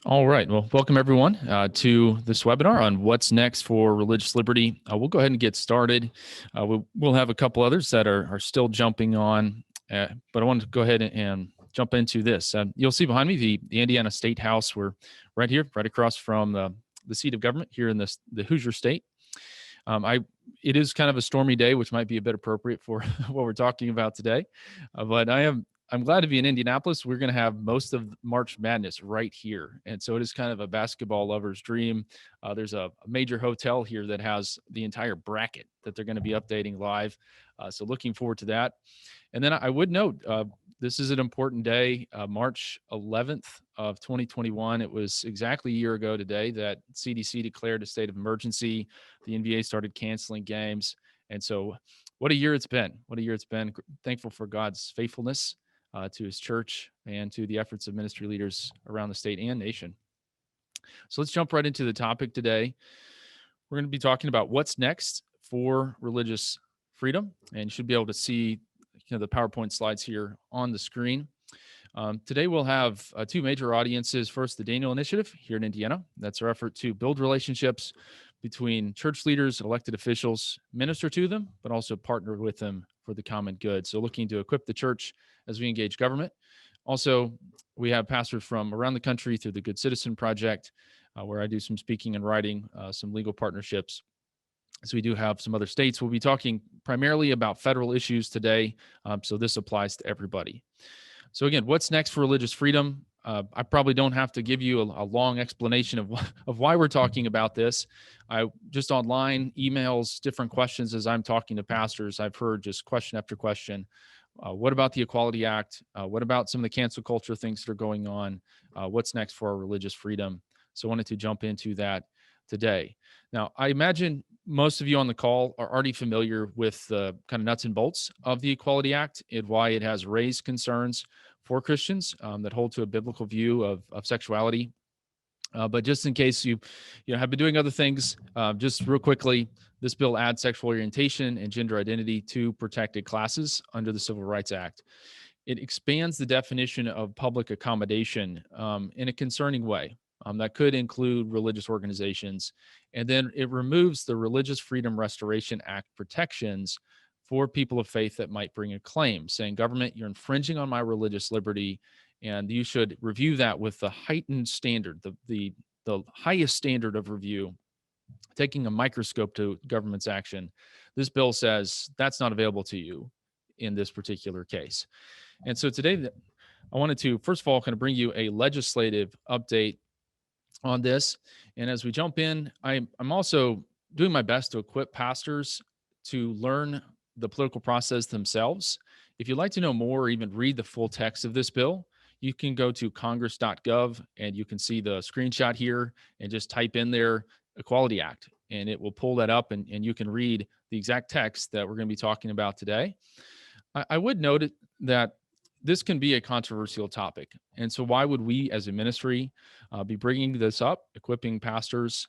All right. Well, welcome everyone to this webinar on what's next for religious liberty. We'll go ahead and get started. We'll have a couple others that are still jumping on, but I wanted to go ahead and jump into this. You'll see behind me the Indiana State House. We're right here, right across from the seat of government here in the Hoosier State. It is kind of a stormy day, which might be a bit appropriate for what we're talking about today. But I'm glad to be in Indianapolis. We're going to have most of March Madness right here. And so it is kind of a basketball lover's dream. There's a major hotel here that has the entire bracket that they're going to be updating live. So looking forward to that. And then I would note, this is an important day, March 11th of 2021. It was exactly a year ago today that CDC declared a state of emergency. The NBA started canceling games. And so what a year it's been. What a year it's been. Thankful for God's faithfulness to his church and to the efforts of ministry leaders around the state and nation. So let's jump right into the topic today. We're going to be talking about what's next for religious freedom, and you should be able to see the PowerPoint slides here on the screen. Today we'll have two major audiences. First, the Daniel Initiative here in Indiana. That's our effort to build relationships between church leaders, elected officials, minister to them, but also partner with them for the common good. So looking to equip the church as we engage government. Also, we have pastors from around the country through the Good Citizen Project, where I do some speaking and writing, some legal partnerships. So we do have some other states. We'll be talking primarily about federal issues today. So this applies to everybody. So again, what's next for religious freedom? I probably don't have to give you a long explanation of why we're talking about this. I just online emails, different questions as I'm talking to pastors. I've heard just question after question. What about the Equality Act? What about some of the cancel culture things that are going on? What's next for our religious freedom? So I wanted to jump into that today. Now, I imagine most of you on the call are already familiar with the kind of nuts and bolts of the Equality Act and why it has raised concerns for Christians that hold to a biblical view of sexuality. But just in case you have been doing other things, just real quickly, this bill adds sexual orientation and gender identity to protected classes under the Civil Rights Act. It expands the definition of public accommodation in a concerning way. That could include religious organizations. And then it removes the Religious Freedom Restoration Act protections for people of faith that might bring a claim saying, government, you're infringing on my religious liberty, and you should review that with the heightened standard, the highest standard of review, taking a microscope to government's action. This bill says that's not available to you in this particular case. And so today, I wanted to, first of all, kind of bring you a legislative update on this. And as we jump in, I'm also doing my best to equip pastors to learn the political process themselves. If you'd like to know more or even read the full text of this bill, you can go to congress.gov and you can see the screenshot here and just type in there Equality Act, and it will pull that up and you can read the exact text that we're going to be talking about today. I would note that this can be a controversial topic. And so why would we as a ministry be bringing this up, equipping pastors?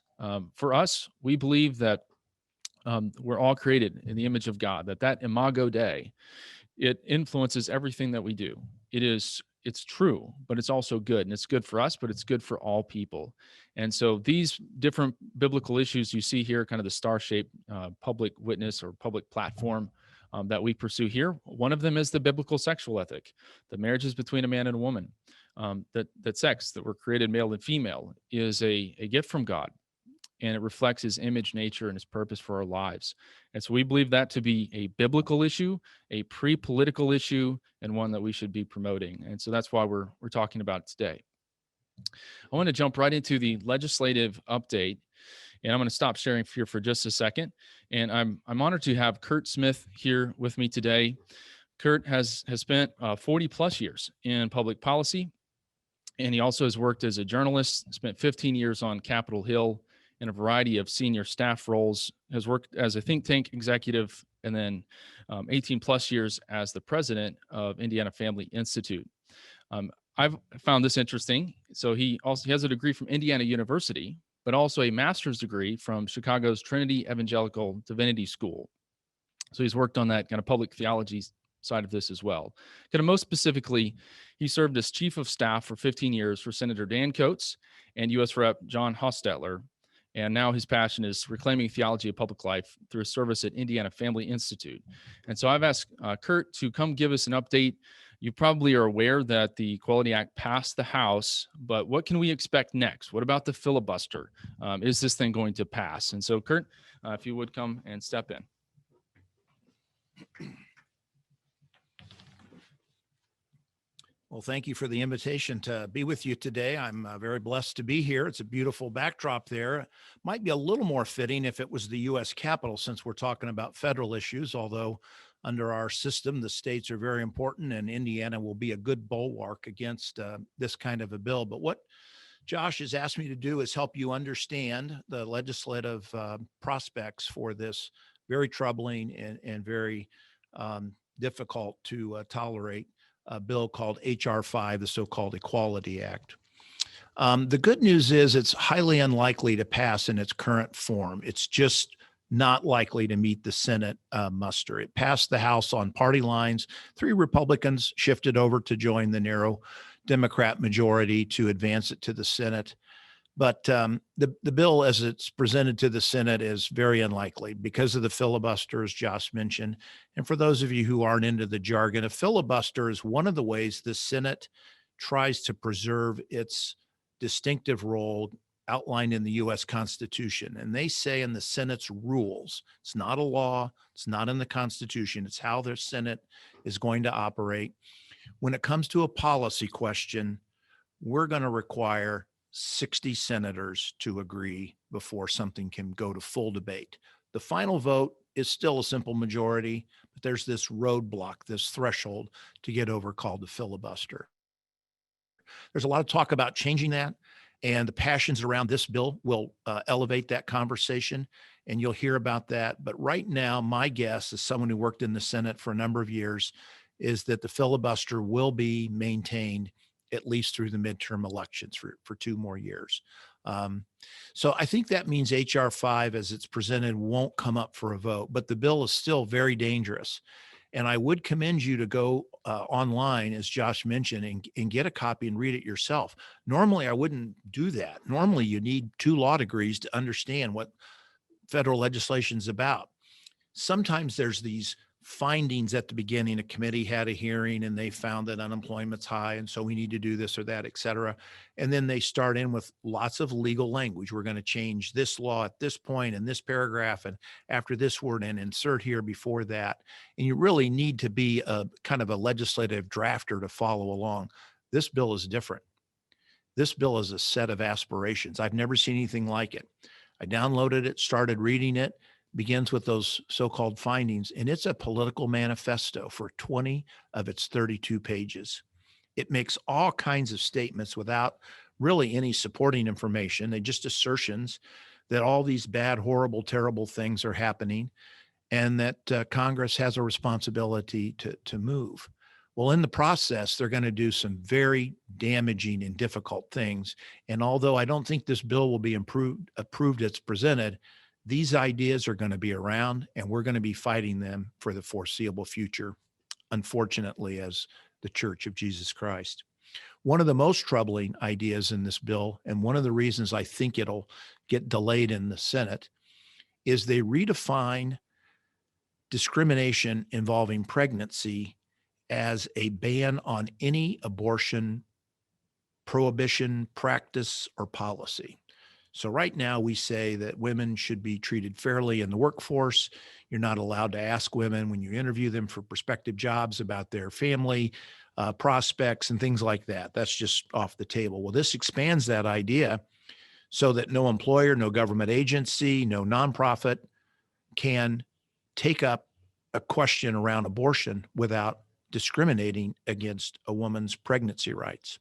For us, we believe that we're all created in the image of God, that Imago Dei, it influences everything that we do. It's true, but it's also good. And it's good for us, but it's good for all people. And so these different biblical issues you see here, kind of the star-shaped public witness or public platform that we pursue here. One of them is the biblical sexual ethic, the marriages between a man and a woman, that sex, that we're created male and female, is a gift from God, and it reflects his image, nature, and his purpose for our lives. And so we believe that to be a biblical issue, a pre-political issue, and one that we should be promoting. And so that's why we're talking about it today. I want to jump right into the legislative update, and I'm going to stop sharing here for just a second. And I'm honored to have Curt Smith here with me today. Curt has spent 40 plus years in public policy, and he also has worked as a journalist, spent 15 years on Capitol Hill in a variety of senior staff roles, has worked as a think tank executive, and then 18 plus years as the president of Indiana Family Institute. I've found this interesting. So he has a degree from Indiana University, but also a master's degree from Chicago's Trinity Evangelical Divinity School. So he's worked on that kind of public theology side of this as well. Kind of most specifically, he served as chief of staff for 15 years for Senator Dan Coates and U.S. Rep. John Hostetler. And now his passion is reclaiming theology of public life through his service at Indiana Family Institute. And so I've asked Curt to come give us an update. You probably are aware that the Equality Act passed the House, but what can we expect next? What about the filibuster? Is this thing going to pass? And so, Curt, if you would come and step in. Well, thank you for the invitation to be with you today. I'm very blessed to be here. It's a beautiful backdrop there. Might be a little more fitting if it was the U.S. Capitol, since we're talking about federal issues, although under our system, the states are very important, and Indiana will be a good bulwark against this kind of a bill. But what Josh has asked me to do is help you understand the legislative prospects for this very troubling and very difficult to tolerate a bill called H.R. 5, the so-called Equality Act. The good news is it's highly unlikely to pass in its current form. It's just not likely to meet the Senate muster. It passed the House on party lines. 3 Republicans shifted over to join the narrow Democrat majority to advance it to the Senate. But the bill as it's presented to the Senate is very unlikely because of the filibuster, as Josh mentioned. And for those of you who aren't into the jargon, a filibuster is one of the ways the Senate tries to preserve its distinctive role outlined in the U.S. Constitution. And they say in the Senate's rules, it's not a law, it's not in the Constitution, it's how the Senate is going to operate. When it comes to a policy question, we're going to require 60 senators to agree before something can go to full debate. The final vote is still a simple majority, but there's this roadblock, this threshold to get over called the filibuster. There's a lot of talk about changing that, and the passions around this bill will elevate that conversation, and you'll hear about that. But right now, my guess, as someone who worked in the Senate for a number of years, is that the filibuster will be maintained at least through the midterm elections for 2 more years. So I think that means H.R. 5 as it's presented won't come up for a vote, but the bill is still very dangerous. And I would commend you to go online, as Josh mentioned, and get a copy and read it yourself. Normally, I wouldn't do that. Normally, you need 2 law degrees to understand what federal legislation is about. Sometimes there's these findings at the beginning. A committee had a hearing and they found that unemployment's high, and so we need to do this or that, et cetera. And then they start in with lots of legal language. We're going to change this law at this point in this paragraph, and after this word, and insert here before that. And you really need to be a kind of a legislative drafter to follow along. This bill is different. This bill is a set of aspirations. I've never seen anything like it. I downloaded it, started reading it, begins with those so-called findings, and it's a political manifesto for 20 of its 32 pages. It makes all kinds of statements without really any supporting information. They're just assertions that all these bad, horrible, terrible things are happening, and that Congress has a responsibility to move. Well, in the process, they're going to do some very damaging and difficult things. And although I don't think this bill will be approved as presented, these ideas are going to be around, and we're going to be fighting them for the foreseeable future, unfortunately, as the Church of Jesus Christ. One of the most troubling ideas in this bill, and one of the reasons I think it'll get delayed in the Senate, is they redefine discrimination involving pregnancy as a ban on any abortion, prohibition, practice, or policy. So right now we say that women should be treated fairly in the workforce. You're not allowed to ask women when you interview them for prospective jobs about their family prospects and things like that. That's just off the table. Well, this expands that idea so that no employer, no government agency, no nonprofit can take up a question around abortion without discriminating against a woman's pregnancy rights.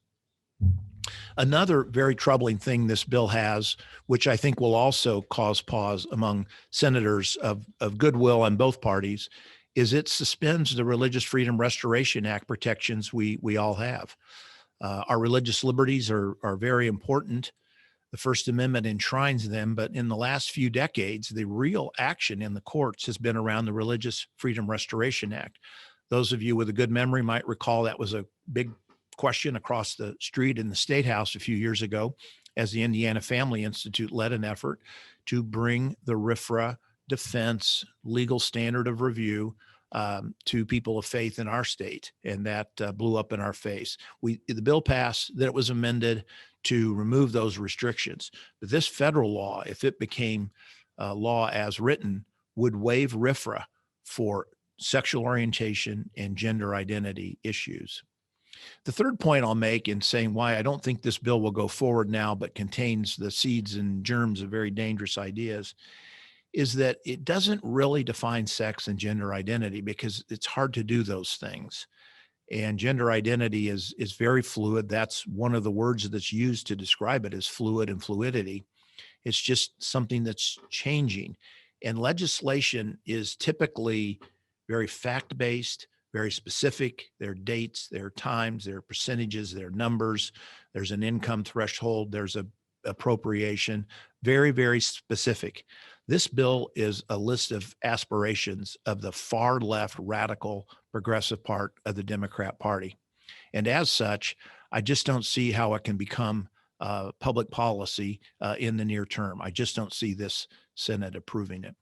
Another very troubling thing this bill has, which I think will also cause pause among senators of goodwill on both parties, is it suspends the Religious Freedom Restoration Act protections we all have. Our religious liberties are very important. The First Amendment enshrines them, but in the last few decades, the real action in the courts has been around the Religious Freedom Restoration Act. Those of you with a good memory might recall that was a big question across the street in the State House a few years ago, as the Indiana Family Institute led an effort to bring the RFRA defense legal standard of review to people of faith in our state, and that blew up in our face. The bill passed, then it was amended to remove those restrictions. But this federal law, if it became law as written, would waive RFRA for sexual orientation and gender identity issues. The third point I'll make in saying why I don't think this bill will go forward now, but contains the seeds and germs of very dangerous ideas, is that it doesn't really define sex and gender identity, because it's hard to do those things. And gender identity is very fluid. That's one of the words that's used to describe it, is fluid and fluidity. It's just something that's changing. And legislation is typically very fact-based, very specific. There are dates, there are times, there are percentages, there are numbers, there's an income threshold, there's a appropriation, very, very specific. This bill is a list of aspirations of the far left, radical, progressive part of the Democrat Party. And as such, I just don't see how it can become public policy in the near term. I just don't see this Senate approving it.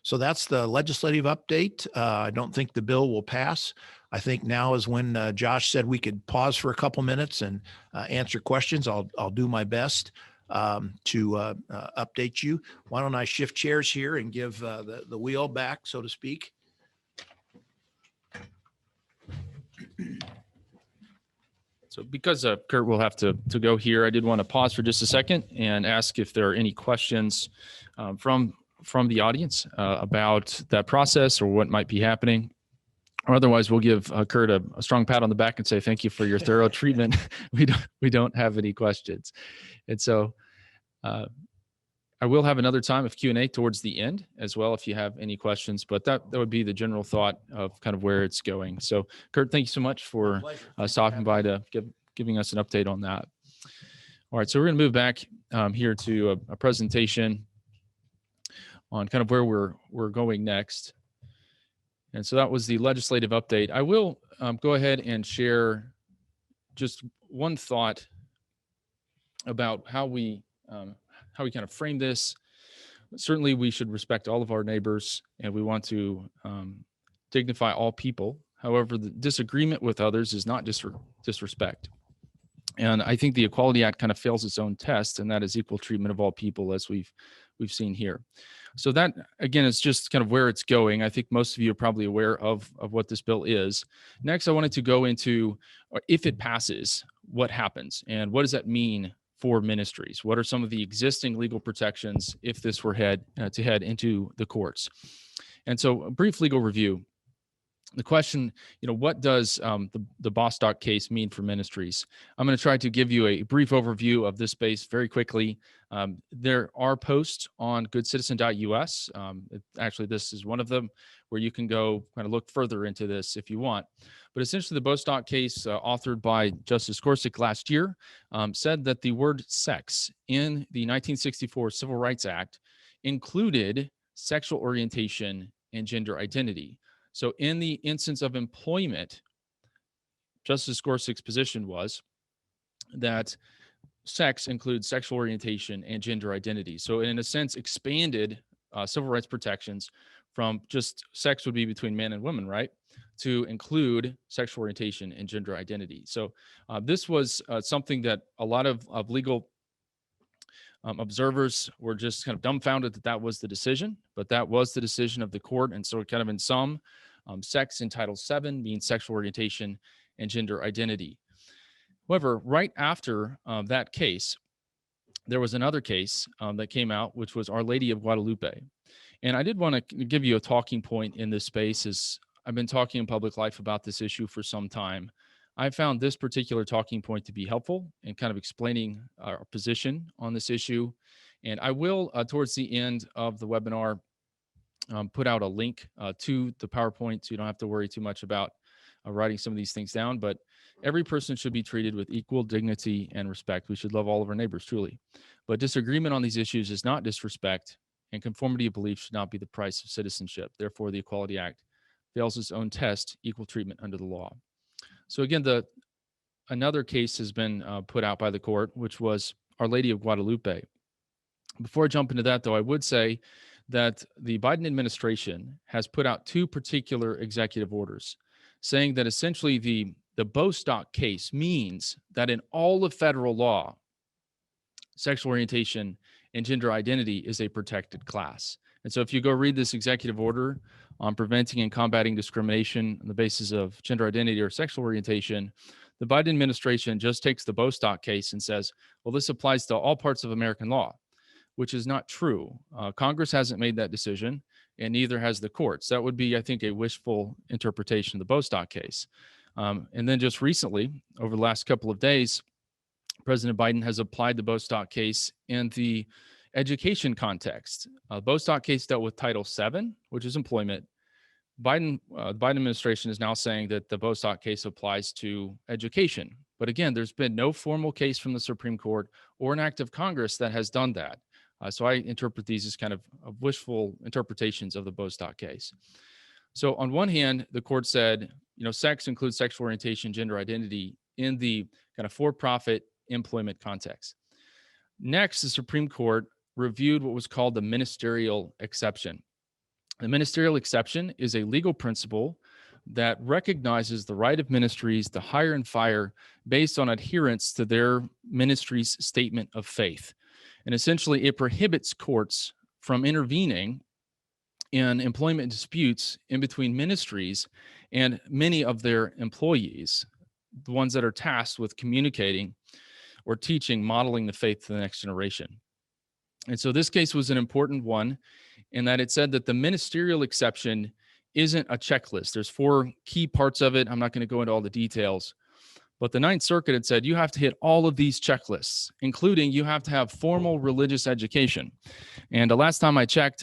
So that's the legislative update. I don't think the bill will pass. I think now is when Josh said we could pause for a couple minutes and answer questions. I'll do my best to update you. Why don't I shift chairs here and give the wheel back, so to speak. So because Curt will have to go here, I did want to pause for just a second and ask if there are any questions from the audience about that process or what might be happening. Or otherwise, we'll give Curt a strong pat on the back and say thank you for your thorough treatment. We don't have any questions, and so I will have another time of Q&A towards the end as well if you have any questions. But that would be the general thought of kind of where it's going. So, Curt, thank you so much for stopping by to giving us an update on that. All right, so we're going to move back here to a presentation on kind of where we're going next. And so that was the legislative update. I will go ahead and share just one thought about how we kind of frame this. Certainly, we should respect all of our neighbors, and we want to dignify all people. However, the disagreement with others is not disrespect. And I think the Equality Act kind of fails its own test, and that is equal treatment of all people, as we've seen here. So that, again, is just kind of where it's going. I think most of you are probably aware of what this bill is. Next, I wanted to go into, if it passes, what happens and what does that mean for ministries? What are some of the existing legal protections if this were to head into the courts? And so a brief legal review. The question, what does the Bostock case mean for ministries? I'm going to try to give you a brief overview of this space very quickly. There are posts on goodcitizen.us. Actually, this is one of them where you can go kind of look further into this if you want. But essentially, the Bostock case, authored by Justice Gorsuch last year, said that the word sex in the 1964 Civil Rights Act included sexual orientation and gender identity. So in the instance of employment, Justice Gorsuch's position was that sex includes sexual orientation and gender identity. So in a sense, expanded civil rights protections from just sex would be between men and women, right, to include sexual orientation and gender identity. So this was something that a lot of legal observers were just kind of dumbfounded that was the decision, but that was the decision of the court. And so kind of in sum, sex in Title VII means sexual orientation and gender identity. However, right after that case, there was another case that came out, which was Our Lady of Guadalupe. And I did want to give you a talking point in this space, as I've been talking in public life about this issue for some time. I found this particular talking point to be helpful in kind of explaining our position on this issue. And I will, towards the end of the webinar, put out a link to the PowerPoint, so you don't have to worry too much about writing some of these things down. But every person should be treated with equal dignity and respect. We should love all of our neighbors, truly. But disagreement on these issues is not disrespect, and conformity of belief should not be the price of citizenship. Therefore, the Equality Act fails its own test, equal treatment under the law. So again, another case has been put out by the court, which was Our Lady of Guadalupe. Before I jump into that, though, I would say that the Biden administration has put out two particular executive orders saying that essentially the Bostock case means that in all of federal law, sexual orientation and gender identity is a protected class. And so if you go read this executive order on preventing and combating discrimination on the basis of gender identity or sexual orientation, the Biden administration just takes the Bostock case and says, well, this applies to all parts of American law, which is not true. Congress hasn't made that decision, and neither has the courts. That would be, I think, a wishful interpretation of the Bostock case. And then just recently, over the last couple of days, President Biden has applied the Bostock case in the education context. The Bostock case dealt with Title VII, which is employment. The Biden administration is now saying that the Bostock case applies to education. But again, there's been no formal case from the Supreme Court or an act of Congress that has done that. So I interpret these as kind of wishful interpretations of the Bostock case. So on one hand, the court said, sex includes sexual orientation, gender identity in the kind of for-profit employment context. Next, the Supreme Court reviewed what was called the ministerial exception. The ministerial exception is a legal principle that recognizes the right of ministries to hire and fire based on adherence to their ministry's statement of faith. And essentially, it prohibits courts from intervening in employment disputes in between ministries and many of their employees, the ones that are tasked with communicating or teaching, modeling the faith to the next generation. And so this case was an important one in that it said that the ministerial exception isn't a checklist. There's 4 key parts of it. I'm not going to go into all the details. But the Ninth Circuit had said you have to hit all of these checklists, including you have to have formal religious education. And the last time I checked,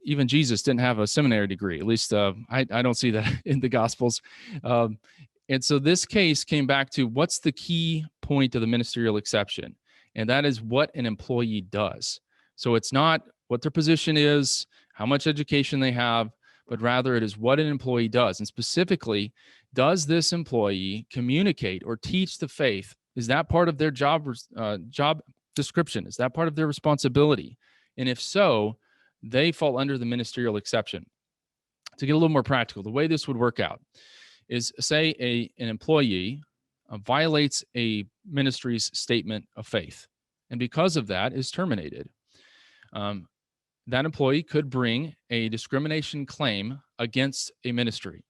even Jesus didn't have a seminary degree. At least I don't see that in the Gospels. And so this case came back to what's the key point of the ministerial exception? And that is what an employee does. So it's not what their position is, how much education they have, but rather it is what an employee does. And specifically, does this employee communicate or teach the faith? Is that part of their job description? Is that part of their responsibility? And if so, they fall under the ministerial exception. To get a little more practical, the way this would work out is, say an employee violates a ministry's statement of faith, and because of that is terminated. That employee could bring a discrimination claim against a ministry.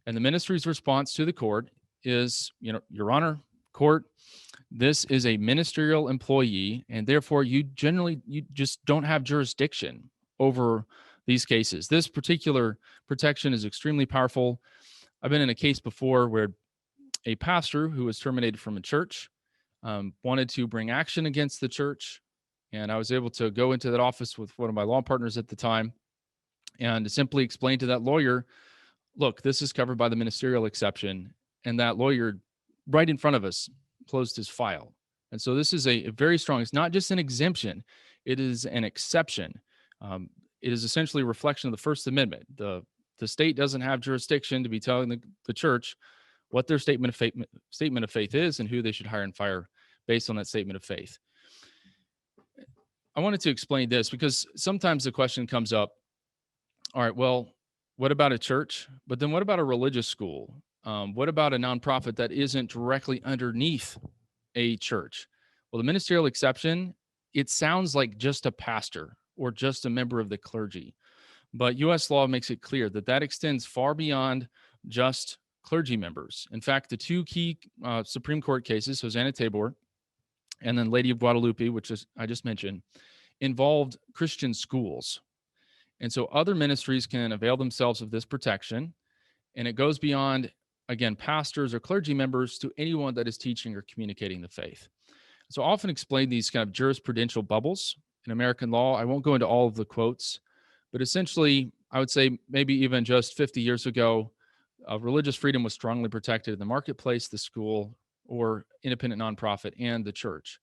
And the ministry's response to the court is, Your Honor, court, this is a ministerial employee, and therefore you just don't have jurisdiction over these cases. This particular protection is extremely powerful. I've been in a case before where a pastor who was terminated from a church wanted to bring action against the church. And I was able to go into that office with one of my law partners at the time and simply explain to that lawyer, look, this is covered by the ministerial exception. And that lawyer, right in front of us, closed his file. And so this is a very strong, it's not just an exemption, it is an exception. It is essentially a reflection of the First Amendment. The state doesn't have jurisdiction to be telling the church what their statement of faith is and who they should hire and fire based on that statement of faith. I wanted to explain this because sometimes the question comes up, all right, well, what about a church? But then what about a religious school? What about a nonprofit that isn't directly underneath a church? Well, the ministerial exception, it sounds like just a pastor or just a member of the clergy. But U.S. law makes it clear that that extends far beyond just clergy members. In fact, the 2 key Supreme Court cases, Hosanna Tabor and then Lady of Guadalupe, which I just mentioned, involved Christian schools. And so other ministries can avail themselves of this protection. And it goes beyond, again, pastors or clergy members to anyone that is teaching or communicating the faith. So I often explain these kind of jurisprudential bubbles in American law. I won't go into all of the quotes, but essentially, I would say maybe even just 50 years ago, religious freedom was strongly protected in the marketplace, the school, or independent nonprofit, and the church.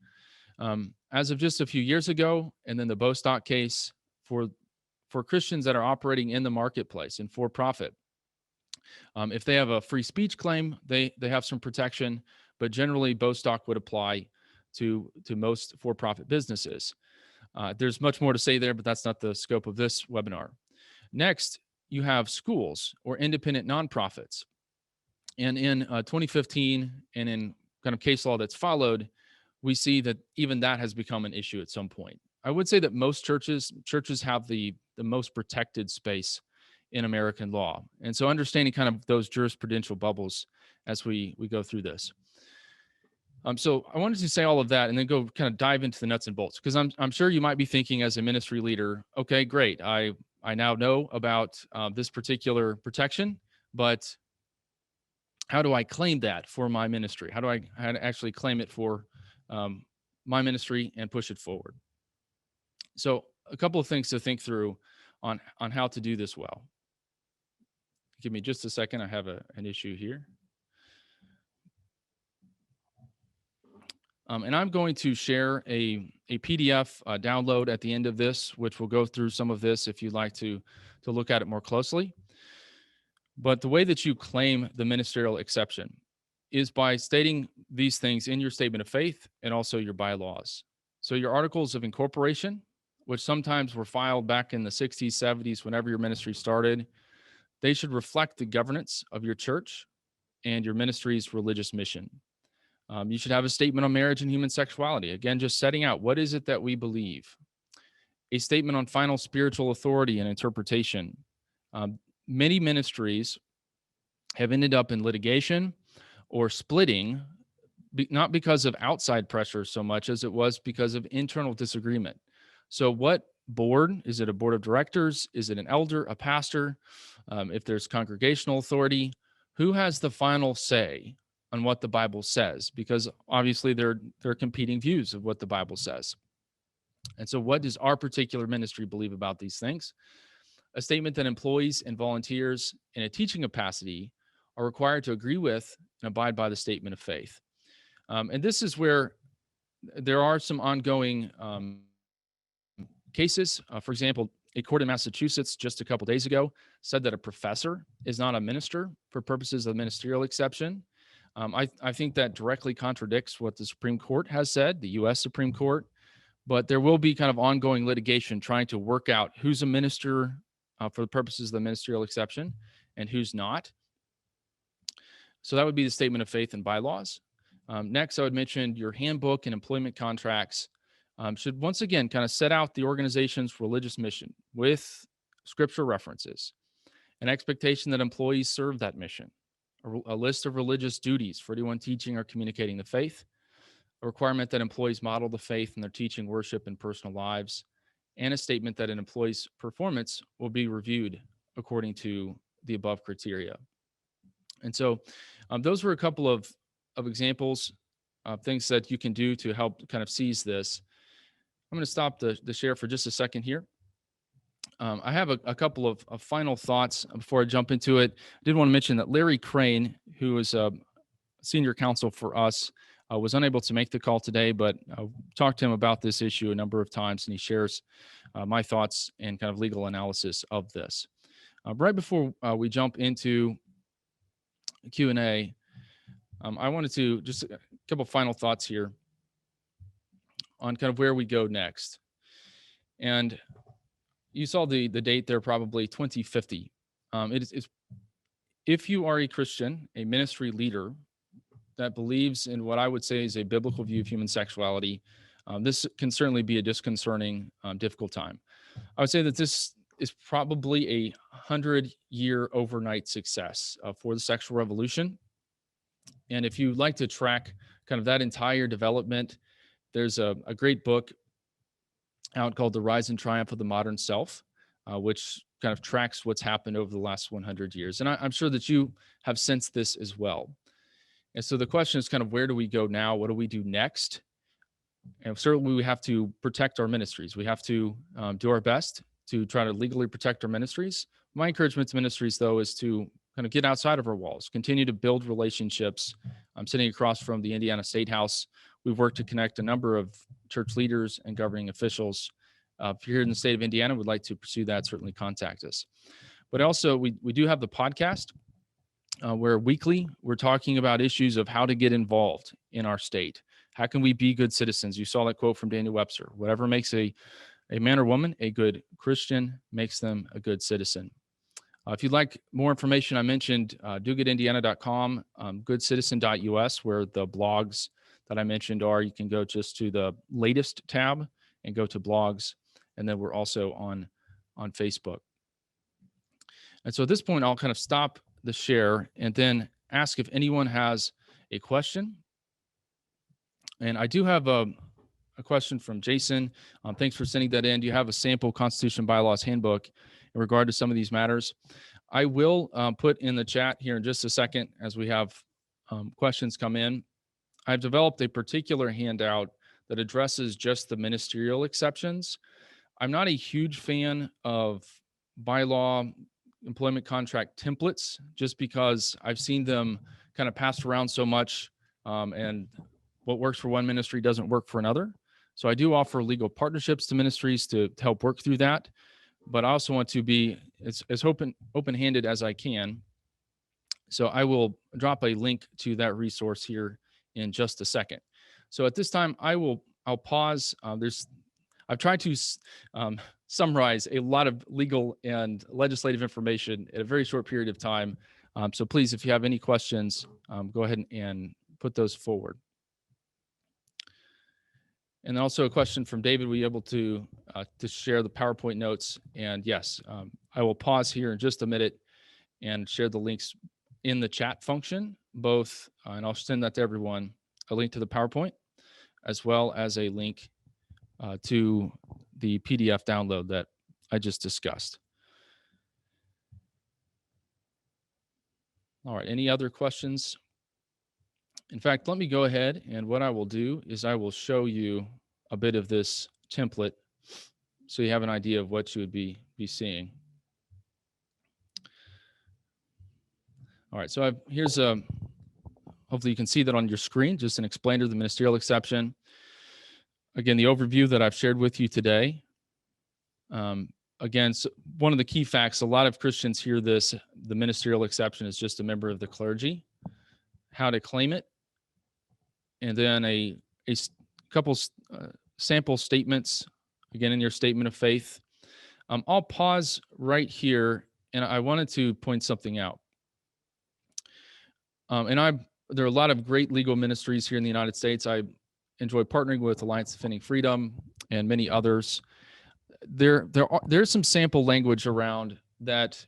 As of just a few years ago, and then the Bostock case for Christians that are operating in the marketplace and for profit, If they have a free speech claim, they have some protection, but generally Bostock would apply to most for-profit businesses. There's much more to say there, but that's not the scope of this webinar. Next, you have schools or independent nonprofits. And in 2015 and in kind of case law that's followed, we see that even that has become an issue at some point. I would say that most churches have the most protected space in American law. And so understanding kind of those jurisprudential bubbles as we go through this. So I wanted to say all of that and then go kind of dive into the nuts and bolts, because I'm sure you might be thinking as a ministry leader, okay, great. I now know about this particular protection, but how do I claim that for my ministry? How do I actually claim it for my ministry and push it forward? So a couple of things to think through on how to do this well. Give me just a second. I have an issue here. And I'm going to share a PDF download at the end of this, which will go through some of this if you'd like to look at it more closely. But the way that you claim the ministerial exception is by stating these things in your statement of faith and also your bylaws. So your articles of incorporation, which sometimes were filed back in the 60s, 70s, whenever your ministry started, they should reflect the governance of your church and your ministry's religious mission. You should have a statement on marriage and human sexuality. Again, just setting out what is it that we believe. A statement on final spiritual authority and interpretation. Many ministries have ended up in litigation or splitting, not because of outside pressure so much as it was because of internal disagreement. So what board? Is it a board of directors? Is it an elder, a pastor? If there's congregational authority, who has the final say on what the Bible says? Because obviously there are competing views of what the Bible says. And so what does our particular ministry believe about these things? A statement that employees and volunteers in a teaching capacity are required to agree with and abide by the statement of faith. And this is where there are some ongoing cases. For example, a court in Massachusetts just a couple days ago said that a professor is not a minister for purposes of the ministerial exception. I think that directly contradicts what the Supreme Court has said, the U.S. Supreme Court, but there will be kind of ongoing litigation trying to work out who's a minister for the purposes of the ministerial exception and who's not. So that would be the statement of faith and bylaws. Next, I would mention your handbook and employment contracts should once again kind of set out the organization's religious mission with scripture references, an expectation that employees serve that mission, a list of religious duties for anyone teaching or communicating the faith, a requirement that employees model the faith in their teaching, worship, and personal lives, and a statement that an employee's performance will be reviewed according to the above criteria. And so those were a couple of examples of things that you can do to help kind of seize this. I'm going to stop the share for just a second here. I have a couple of final thoughts before I jump into it. I did want to mention that Larry Crane, who is a senior counsel for us, was unable to make the call today, but I talked to him about this issue a number of times, and he shares my thoughts and kind of legal analysis of this. Right before we jump into Q&A, I wanted to just a couple final thoughts here on kind of where we go next. And you saw the date there, probably 2050. It's if you are a Christian, a ministry leader that believes in what I would say is a biblical view of human sexuality, this can certainly be a disconcerting, difficult time. I would say that this is probably a 100-year overnight success for the sexual revolution. And if you'd like to track kind of that entire development, there's a great book out called The Rise and Triumph of the Modern Self, which kind of tracks what's happened over the last 100 years. And I'm sure that you have sensed this as well. And so the question is kind of, where do we go now? What do we do next? And certainly we have to protect our ministries. We have to do our best to try to legally protect our ministries. My encouragement to ministries, though, is to kind of get outside of our walls, continue to build relationships. I'm sitting across from the Indiana State House. We've worked to connect a number of church leaders and governing officials. If you're here in the state of Indiana, would like to pursue that, certainly contact us. But also, we do have the podcast. where weekly we're talking about issues of how to get involved in our state. How can we be good citizens? You saw that quote from Daniel Webster. Whatever makes a man or woman a good Christian makes them a good citizen. If you'd like more information, I mentioned dogoodindiana.com, goodcitizen.us, where the blogs that I mentioned are. You can go just to the latest tab and go to blogs, and then we're also on Facebook. And so at this point, I'll kind of stop the share and then ask if anyone has a question. And I do have a question from Jason. Thanks for sending that in. Do you have a sample Constitution Bylaws handbook in regard to some of these matters? I will put in the chat here in just a second as we have questions come in. I've developed a particular handout that addresses just the ministerial exceptions. I'm not a huge fan of bylaw employment contract templates just because I've seen them kind of passed around so much, and what works for one ministry doesn't work for another. So I do offer legal partnerships to ministries to help work through that, but I also want to be as open-handed as I can. So I will drop a link to that resource here in just a second. So at this time, I'll pause. I've tried to summarize a lot of legal and legislative information in a very short period of time. So please, if you have any questions, go ahead and put those forward. And also a question from David, were you able to share the PowerPoint notes? And yes, I will pause here in just a minute and share the links in the chat function, both, and I'll send that to everyone, a link to the PowerPoint, as well as a link to the PDF download that I just discussed. All right, any other questions? In fact, let me go ahead, and what I will do is I will show you a bit of this template so you have an idea of what you would be seeing. All right, so here's hopefully you can see that on your screen, just an explainer of the ministerial exception. Again, the overview that I've shared with you today. Again, so one of the key facts, a lot of Christians hear this, the ministerial exception is just a member of the clergy, how to claim it, and then a couple sample statements, again, in your statement of faith. I'll pause right here, and I wanted to point something out. There are a lot of great legal ministries here in the United States. I enjoy partnering with Alliance Defending Freedom and many others. There's some sample language around that.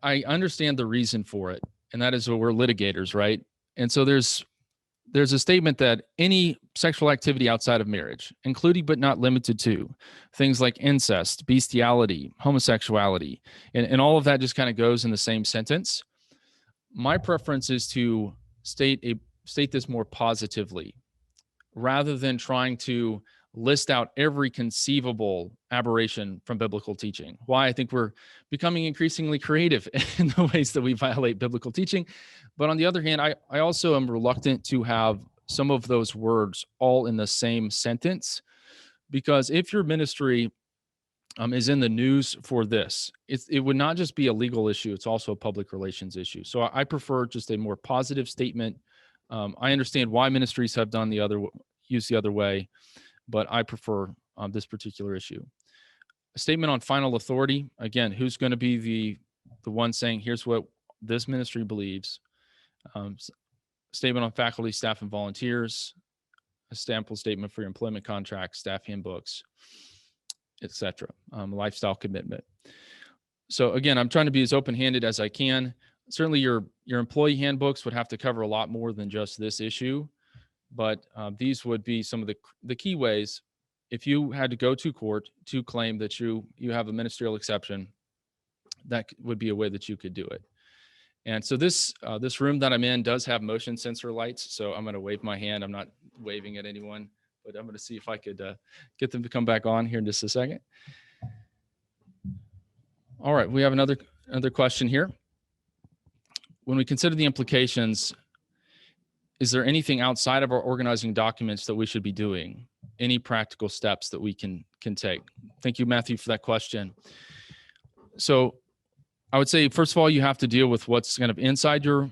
I understand the reason for it, and that is that we're litigators, right? And so there's a statement that any sexual activity outside of marriage, including but not limited to things like incest, bestiality, homosexuality, and all of that just kind of goes in the same sentence. My preference is to state this more positively, rather than trying to list out every conceivable aberration from biblical teaching. Why? I think we're becoming increasingly creative in the ways that we violate biblical teaching. But on the other hand, I also am reluctant to have some of those words all in the same sentence, because if your ministry is in the news for this, it would not just be a legal issue, it's also a public relations issue. So I prefer just a more positive statement. I understand why ministries have done used the other way, but I prefer this particular issue. A statement on final authority. Again, who's going to be the one saying, here's what this ministry believes. Statement on faculty, staff, and volunteers. A sample statement for your employment contracts, staff handbooks, etc. Lifestyle commitment. So again, I'm trying to be as open-handed as I can. Certainly your employee handbooks would have to cover a lot more than just this issue. But these would be some of the key ways if you had to go to court to claim that you have a ministerial exception. That would be a way that you could do it. And so this room that I'm in does have motion sensor lights. So I'm going to wave my hand. I'm not waving at anyone, but I'm going to see if I could get them to come back on here in just a second. All right, we have another question here. When we consider the implications, is there anything outside of our organizing documents that we should be doing? Any practical steps that we can take? Thank you, Matthew, for that question. So I would say, first of all, you have to deal with what's kind of inside your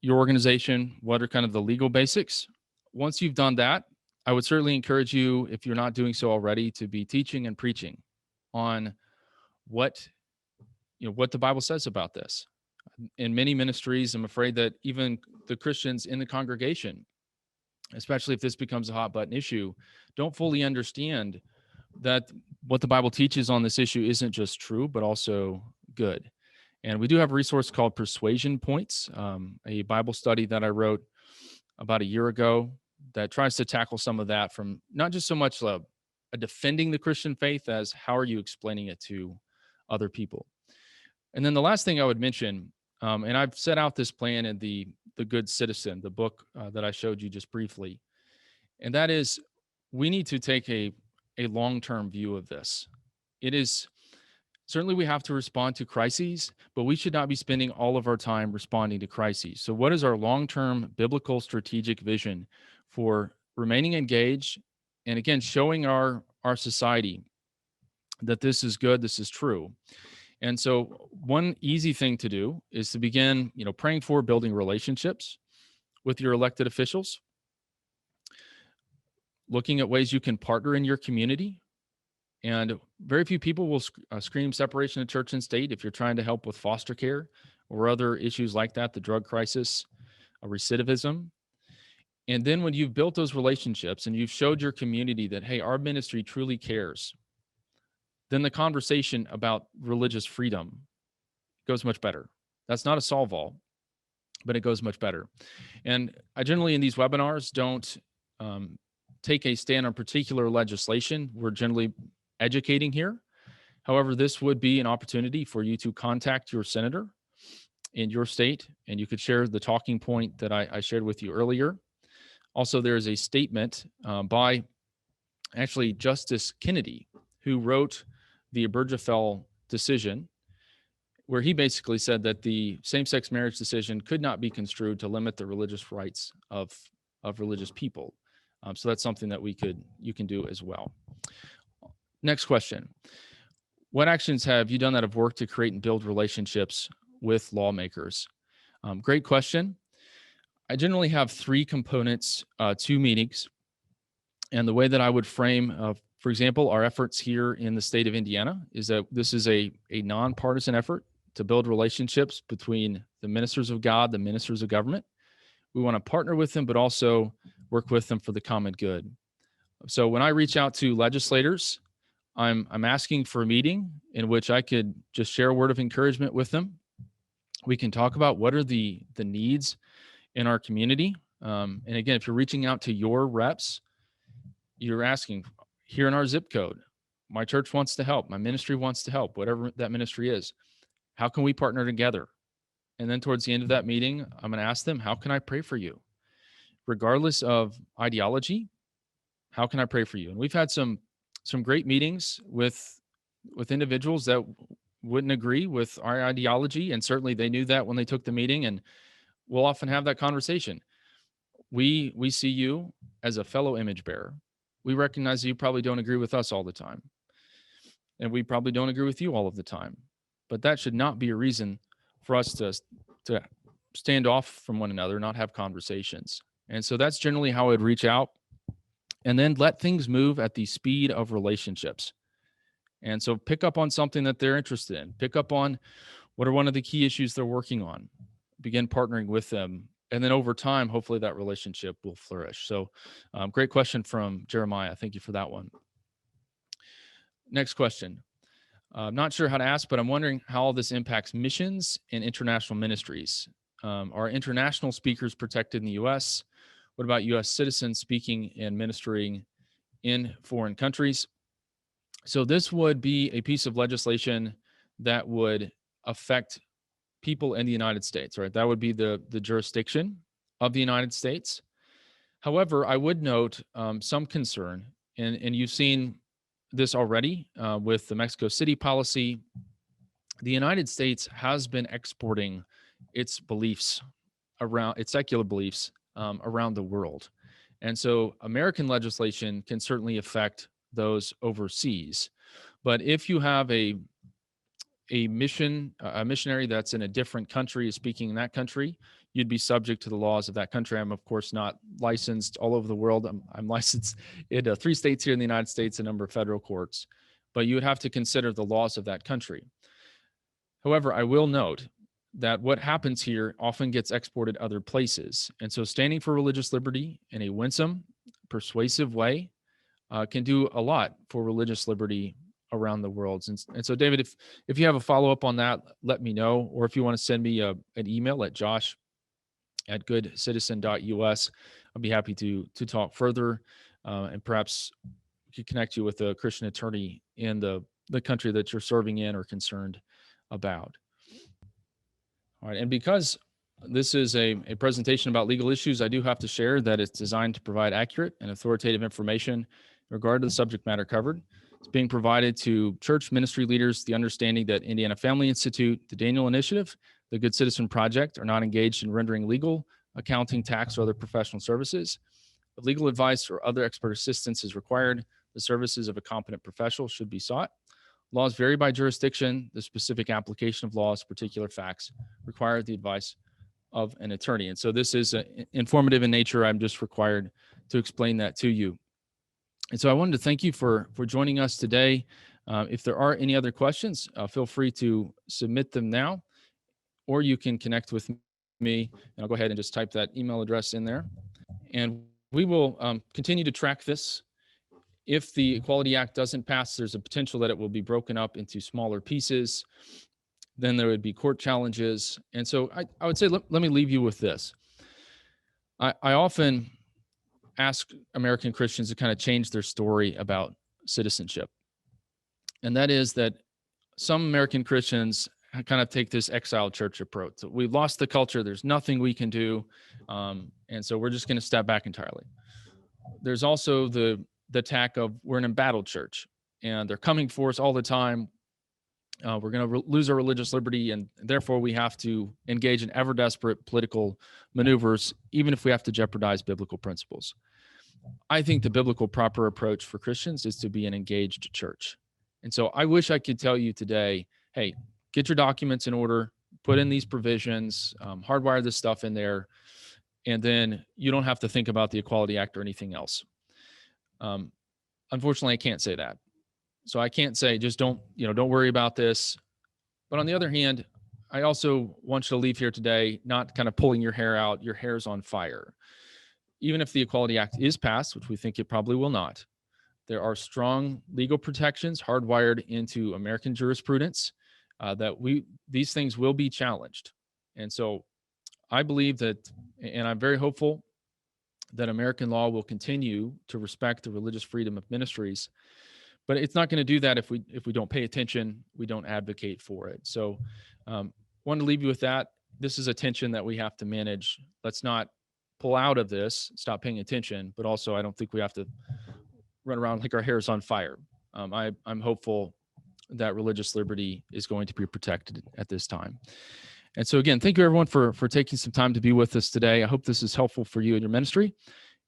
organization. What are kind of the legal basics? Once you've done that, I would certainly encourage you, if you're not doing so already, to be teaching and preaching on what what the Bible says about this. In many ministries, I'm afraid that even the Christians in the congregation, especially if this becomes a hot button issue, don't fully understand that what the Bible teaches on this issue isn't just true, but also good. And we do have a resource called Persuasion Points, a Bible study that I wrote about a year ago that tries to tackle some of that from not just so much a defending the Christian faith as how are you explaining it to other people. And then the last thing I would mention, and I've set out this plan in the Good Citizen, the book that I showed you just briefly, and that is we need to take a long-term view of this. It is certainly we have to respond to crises, but we should not be spending all of our time responding to crises. So what is our long-term biblical strategic vision for remaining engaged and again showing our society that this is good, this is true? And so one easy thing to do is to begin, praying for building relationships with your elected officials, looking at ways you can partner in your community. And very few people will scream separation of church and state if you're trying to help with foster care or other issues like that, the drug crisis, recidivism. And then when you've built those relationships and you've showed your community that, hey, our ministry truly cares, then the conversation about religious freedom goes much better. That's not a solve all, but it goes much better. And I generally in these webinars don't take a stand on particular legislation. We're generally educating here. However, this would be an opportunity for you to contact your senator in your state, and you could share the talking point that I shared with you earlier. Also, there is a statement by actually Justice Kennedy, who wrote the Obergefell decision, where he basically said that the same-sex marriage decision could not be construed to limit the religious rights of religious people. So that's something that you can do as well. Next question. What actions have you done that have worked to create and build relationships with lawmakers? Great question. I generally have three components to meetings. And the way that I would frame, for example, our efforts here in the state of Indiana is that this is a nonpartisan effort to build relationships between the ministers of God, the ministers of government. We want to partner with them, but also work with them for the common good. So when I reach out to legislators, I'm asking for a meeting in which I could just share a word of encouragement with them. We can talk about what are the needs in our community. And again, if you're reaching out to your reps, you're asking, here in our zip code, my church wants to help, my ministry wants to help, whatever that ministry is. How can we partner together? And then towards the end of that meeting, I'm going to ask them, how can I pray for you? Regardless of ideology, how can I pray for you? And we've had some great meetings with individuals that wouldn't agree with our ideology. And certainly they knew that when they took the meeting, and we'll often have that conversation. We see you as a fellow image bearer. We recognize that you probably don't agree with us all the time. And we probably don't agree with you all of the time. But that should not be a reason for us to stand off from one another, not have conversations. And so that's generally how I'd reach out. And then let things move at the speed of relationships. And so pick up on something that they're interested in. Pick up on what are one of the key issues they're working on. Begin partnering with them. And then over time, hopefully that relationship will flourish. So great question from Jeremiah. Thank you for that one. Next question. I'm not sure how to ask, but I'm wondering how all this impacts missions and international ministries. Are international speakers protected in the U.S.? What about U.S. citizens speaking and ministering in foreign countries? So this would be a piece of legislation that would affect people in the United States, right? That would be the jurisdiction of the United States. However, I would note some concern, and you've seen this already with the Mexico City policy. The United States has been exporting its beliefs around its secular beliefs around the world. And so American legislation can certainly affect those overseas. But if you have a a missionary that's in a different country is speaking in that country, you'd be subject to the laws of that country. I'm of course not licensed all over the world. I'm licensed in 3 states here in the United States, a number of federal courts, but you would have to consider the laws of that country. However, I will note that what happens here often gets exported other places. And so standing for religious liberty in a winsome, persuasive way can do a lot for religious liberty around the world. And so, David, if you have a follow-up on that, let me know. Or if you want to send me an email at josh@goodcitizen.us, I'll be happy to talk further, and perhaps we could connect you with a Christian attorney in the country that you're serving in or concerned about. All right, and because this is a presentation about legal issues, I do have to share that it's designed to provide accurate and authoritative information in regard to the subject matter covered. It's being provided to church ministry leaders, the understanding that Indiana Family Institute, the Daniel Initiative, the Good Citizen Project are not engaged in rendering legal, accounting, tax, or other professional services. If legal advice or other expert assistance is required, the services of a competent professional should be sought. Laws vary by jurisdiction. The specific application of laws, particular facts, require the advice of an attorney. And so this is informative in nature. I'm just required to explain that to you. And so I wanted to thank you for joining us today. If there are any other questions, feel free to submit them now, or you can connect with me, and I'll go ahead and just type that email address in there. And we will continue to track this. If the Equality Act doesn't pass, there's a potential that it will be broken up into smaller pieces. Then there would be court challenges. And so I would say, let me leave you with this. I often ask American Christians to kind of change their story about citizenship. And that is that some American Christians kind of take this exiled church approach. So we've lost the culture. There's nothing we can do. And so we're just going to step back entirely. There's also the tack of we're an embattled church and they're coming for us all the time. We're going to lose our religious liberty, and therefore we have to engage in ever desperate political maneuvers, even if we have to jeopardize biblical principles. I think the biblical proper approach for Christians is to be an engaged church. And so I wish I could tell you today, hey, get your documents in order, put in these provisions, hardwire this stuff in there, and then you don't have to think about the Equality Act or anything else. Unfortunately, I can't say that. So I can't say just don't worry about this. But on the other hand, I also want you to leave here today not kind of pulling your hair out, your hair's on fire. Even if the Equality Act is passed, which we think it probably will not, there are strong legal protections hardwired into American jurisprudence that these things will be challenged. And so I believe that, and I'm very hopeful that American law will continue to respect the religious freedom of ministries, but it's not going to do that if we don't pay attention, we don't advocate for it. So wanted to leave you with that. This is a tension that we have to manage. Let's not pull out of this, stop paying attention, but also I don't think we have to run around like our hair is on fire. I'm hopeful that religious liberty is going to be protected at this time. And so again, thank you everyone for taking some time to be with us today. I hope this is helpful for you in your ministry.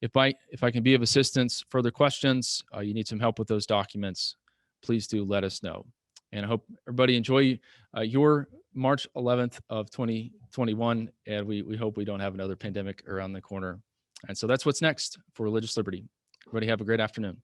If I can be of assistance, further questions, you need some help with those documents, please do let us know. And I hope everybody enjoy your March 11th of 2021. And we hope we don't have another pandemic around the corner. And so that's what's next for religious liberty. Everybody have a great afternoon.